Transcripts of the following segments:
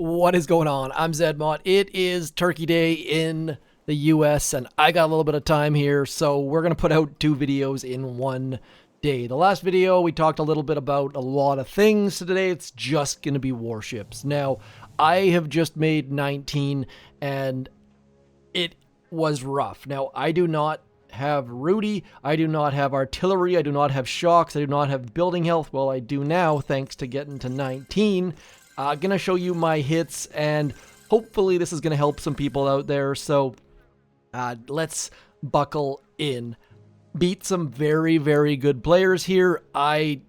What is going on? I'm Zedmont. It is Turkey Day in the US, and I got a little bit of time here, so we're going to put out 2 videos in one day. The last video, we talked a little bit about a lot of things. So today, it's just going to be warships. Now, I have just made 19, and it was rough. Now, I do not have Rudy, I do not have artillery, I do not have shocks, I do not have building health. Well, I do now, thanks to getting to 19. Gonna show you my hits, and hopefully this is gonna help some people out there. So let's buckle in. Beat some very, very good players here. I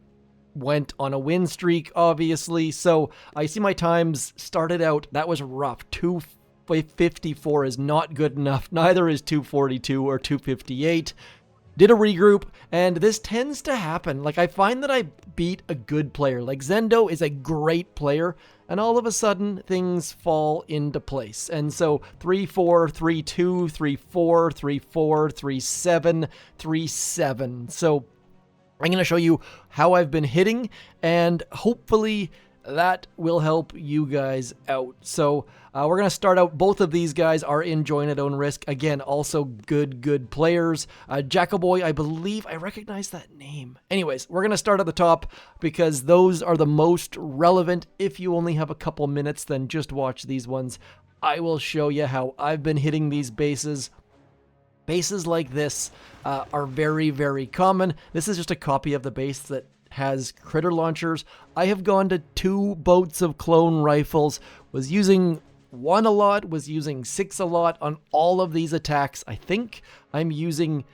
went on a win streak, obviously. So I see my times started out. That was rough. 254 is not good enough. Neither is 242 or 258. Did a regroup, and this tends to happen. Like, I find that I beat a good player. Like, Zendo is a great player, and all of a sudden, things fall into place. And so, 3-4, 3-2, 3-4, 3-4, 3-7, 3-7. So, I'm going to show you how I've been hitting, and hopefully that will help you guys out. So we're going to start out. Both of these guys are in Join at Own Risk. Again, also good players. Jackaboy, I believe I recognize that name. Anyways, we're going to start at the top because those are the most relevant. If you only have a couple minutes, then just watch these ones. I will show you how I've been hitting these bases. Bases like this are very, very common. This is just a copy of the base that has critter launchers. I have gone to 2 boats of clone rifles, was using 1 a lot, was using 6 a lot on all of these attacks. I think I'm using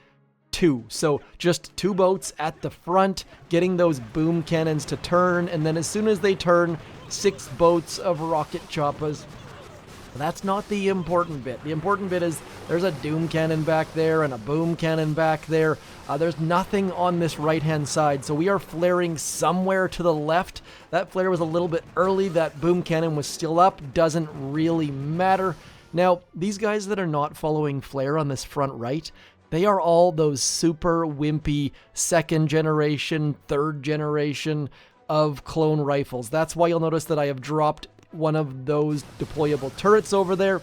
2. So just 2 boats at the front, getting those boom cannons to turn, and then as soon as they turn, 6 boats of rocket choppas. That's not the important bit. The important bit is there's a doom cannon back there and a boom cannon back there. There's nothing on this right-hand side, so we are flaring somewhere to the left. That flare was a little bit early. That boom cannon was still up. Doesn't really matter. Now, these guys that are not following flare on this front right, they are all those super wimpy 2nd generation, 3rd generation of clone rifles. That's why you'll notice that I have dropped one of those deployable turrets over there.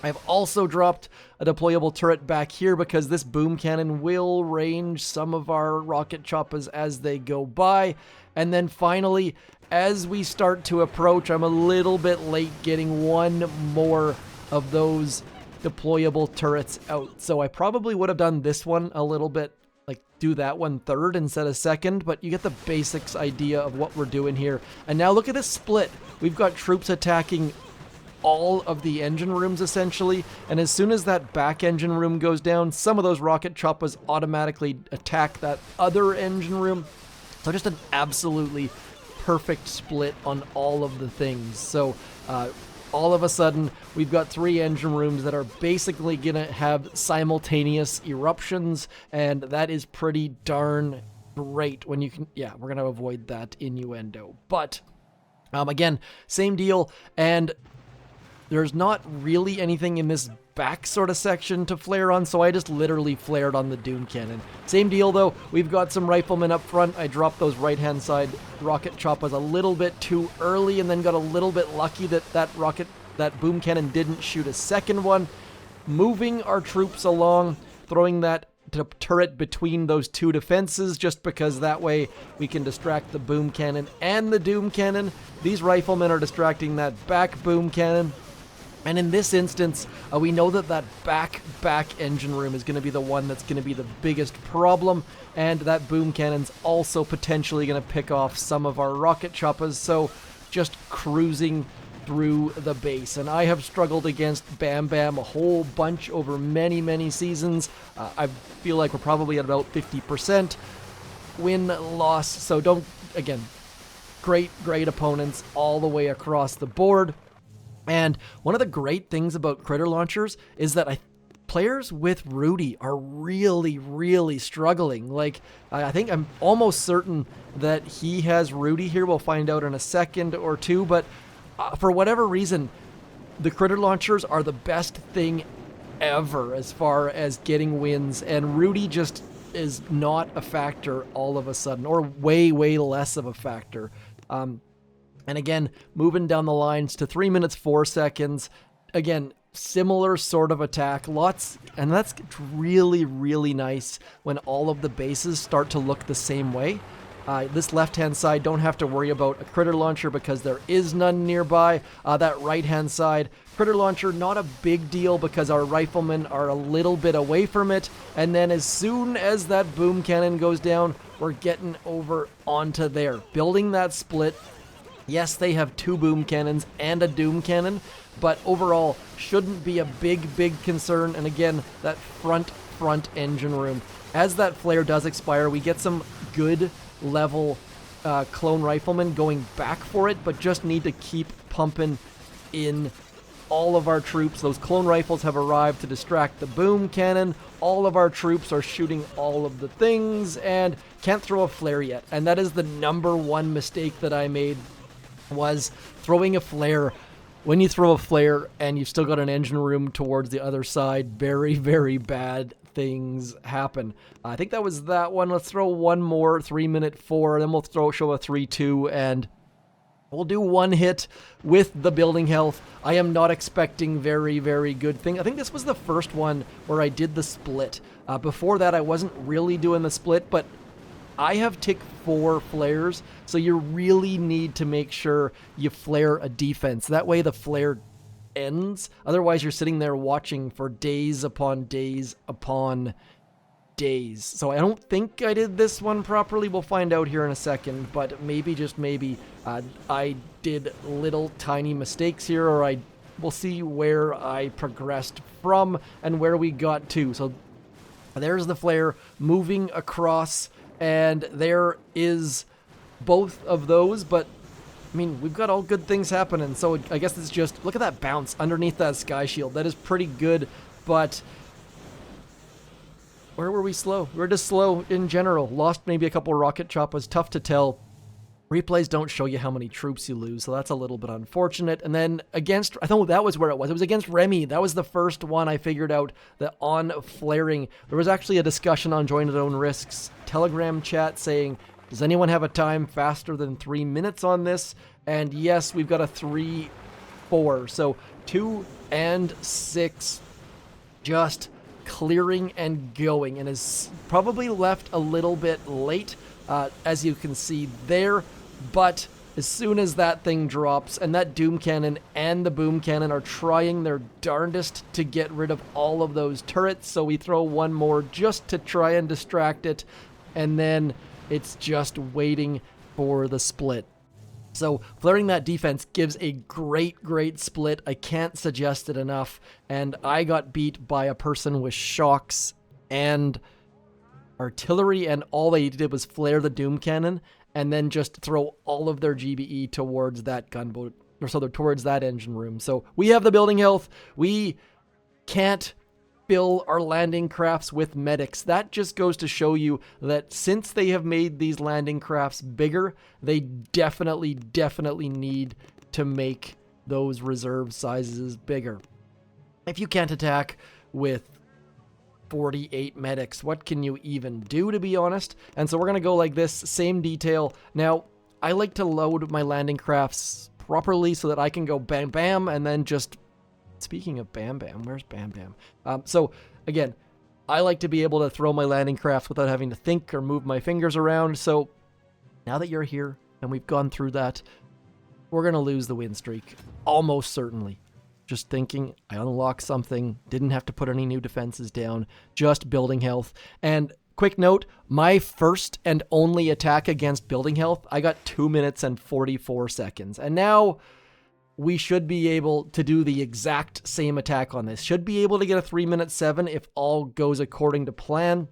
I've also dropped a deployable turret back here because this boom cannon will range some of our rocket choppas as they go by. And then finally, as we start to approach, I'm a little bit late getting 1 more of those deployable turrets out. So I probably would have done this one a little bit, like do that one 3rd instead of 2nd, but you get the basics idea of what we're doing here. And now look at this split. We've got troops attacking all of the engine rooms essentially, and as soon as that back engine room goes down, some of those rocket choppas automatically attack that other engine room. So just an absolutely perfect split on all of the things. So all of a sudden, we've got 3 engine rooms that are basically going to have simultaneous eruptions, and that is pretty darn great when you can... Yeah, we're going to avoid that innuendo. But, again, same deal, and there's not really anything in this back sort of section to flare on, so I just literally flared on the Doom Cannon. Same deal though, we've got some riflemen up front. I dropped those right-hand side rocket choppas a little bit too early and then got a little bit lucky that that Boom Cannon didn't shoot a 2nd one. Moving our troops along, throwing that turret between those 2 defenses just because that way we can distract the Boom Cannon and the Doom Cannon. These riflemen are distracting that back Boom Cannon. And in this instance, we know that that back engine room is going to be the one that's going to be the biggest problem, and that boom cannon's also potentially going to pick off some of our rocket choppas, so just cruising through the base. And I have struggled against Bam Bam a whole bunch over many seasons. I feel like we're probably at about 50% win-loss, so don't, again, great opponents all the way across the board. And one of the great things about critter launchers is that players with Rudy are really struggling. Like, I think I'm almost certain that he has Rudy here. We'll find out in a second or two, but for whatever reason, the critter launchers are the best thing ever as far as getting wins, and Rudy just is not a factor all of a sudden, or way less of a factor. And again, moving down the lines to 3 minutes 4 seconds. Again, similar sort of attack. Lots, and that's really, really nice when all of the bases start to look the same way. This left-hand side, don't have to worry about a critter launcher because there is none nearby. That right-hand side, critter launcher, not a big deal because our riflemen are a little bit away from it. And then as soon as that boom cannon goes down, we're getting over onto there. Building that split. Yes, they have 2 boom cannons and a doom cannon, but overall shouldn't be a big concern. And again, that front engine room. As that flare does expire, we get some good level clone riflemen going back for it, but just need to keep pumping in all of our troops. Those clone rifles have arrived to distract the boom cannon. All of our troops are shooting all of the things and can't throw a flare yet. And that is the number one mistake that I made, was throwing a flare. When you throw a flare and you've still got an engine room towards the other side, very bad things happen. I think that was that one. Let's throw one more, 3 minute 4, then we'll show a 3-2, and we'll do one hit with the building health. I am not expecting very good thing. I think this was the first one where I did the split. Before that, I wasn't really doing the split, but I have tick 4 flares, so you really need to make sure you flare a defense. That way the flare ends. Otherwise, you're sitting there watching for days upon days upon days. So I don't think I did this one properly. We'll find out here in a second, but maybe, just maybe, I did little tiny mistakes here, or we'll see where I progressed from and where we got to. So there's the flare moving across, and there is both of those, but I mean, we've got all good things happening, so I guess it's just, look at that bounce underneath that sky shield. That is pretty good, but where were we slow? We were just slow in general. Lost maybe a couple Rocket Choppas, tough to tell. Replays don't show you how many troops you lose, so that's a little bit unfortunate. And then against, I thought that was where it was. It was against Remy. That was the first one I figured out, that on flaring, there was actually a discussion on Join at Own Risks Telegram chat saying, does anyone have a time faster than 3 minutes on this? And yes, we've got a 3-4. So 2 and 6 just clearing and going, and is probably left a little bit late, as you can see there. But as soon as that thing drops, and that doom cannon and the boom cannon are trying their darndest to get rid of all of those turrets, so we throw one more just to try and distract it, and then it's just waiting for the split. So flaring that defense gives a great split. I can't suggest it enough. And I got beat by a person with shocks and artillery, and all they did was flare the doom cannon and then just throw all of their GBE towards that gunboat, or so they're towards that engine room. So we have the building health. We can't fill our landing crafts with medics. That just goes to show you that since they have made these landing crafts bigger, they definitely need to make those reserve sizes bigger. If you can't attack with 48 medics, what can you even do, to be honest? And so we're going to go like this, same detail. Now, I like to load my landing crafts properly so that I can go bam bam, and then just, speaking of bam bam, where's bam bam? So again, I like to be able to throw my landing crafts without having to think or move my fingers around. So now that you're here and we've gone through that, we're going to lose the win streak, almost certainly. Just thinking, I unlocked something, didn't have to put any new defenses down, just building health. And quick note, my first and only attack against building health, I got 2 minutes and 44 seconds. And now we should be able to do the exact same attack on this. Should be able to get a 3 minute 7 if all goes according to plan.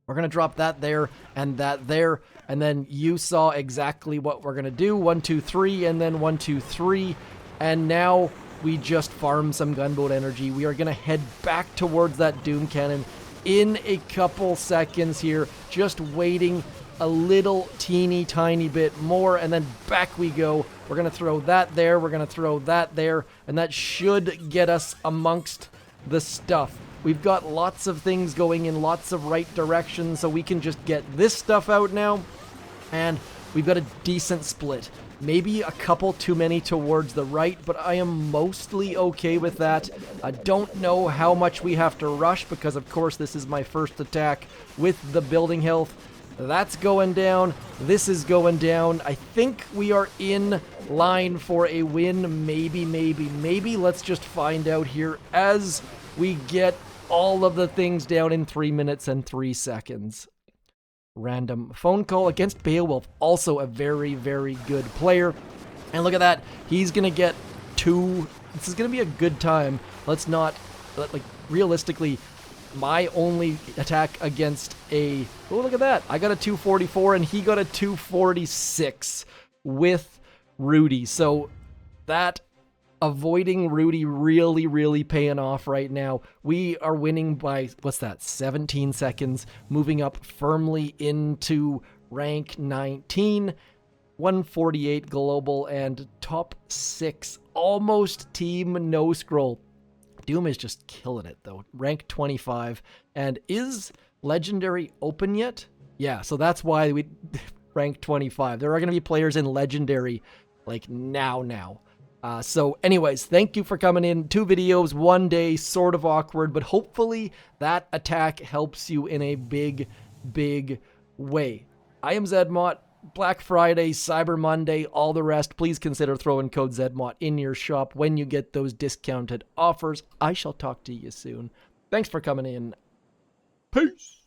We're going to drop that there and that there. And then you saw exactly what we're going to do. 1, 2, 3, and then 1, 2, 3. And now we just farm some gunboat energy. We are going to head back towards that doom cannon in a couple seconds here. Just waiting a little teeny tiny bit more, and then back we go. We're going to throw that there. We're going to throw that there. And that should get us amongst the stuff. We've got lots of things going in lots of right directions, so we can just get this stuff out now. And we've got a decent split. Maybe a couple too many towards the right, but I am mostly okay with that. I don't know how much we have to rush because, of course, this is my first attack with the building health. That's going down. This is going down. I think we are in line for a win. Maybe, maybe, maybe. Let's just find out here as we get all of the things down in 3 minutes and 3 seconds. Random phone call against Beowulf, also a very, very good player. And look at that. He's going to get 2. This is going to be a good time. Let's not, like, realistically, my only attack against a... Oh, look at that. I got a 244 and he got a 246 with Rudy. So that avoiding Rudy really, really paying off right now. We are winning by, what's that, 17 seconds, moving up firmly into rank 19, 148 global, and top 6, almost team no scroll. Doom is just killing it, though. Rank 25. And is Legendary open yet? Yeah, so that's why we rank 25. There are going to be players in Legendary, like, now. So anyways, thank you for coming in. 2 videos, 1 day, sort of awkward, but hopefully that attack helps you in a big, big way. I am Zedmot. Black Friday, Cyber Monday, all the rest. Please consider throwing code Zedmot in your shop when you get those discounted offers. I shall talk to you soon. Thanks for coming in. Peace.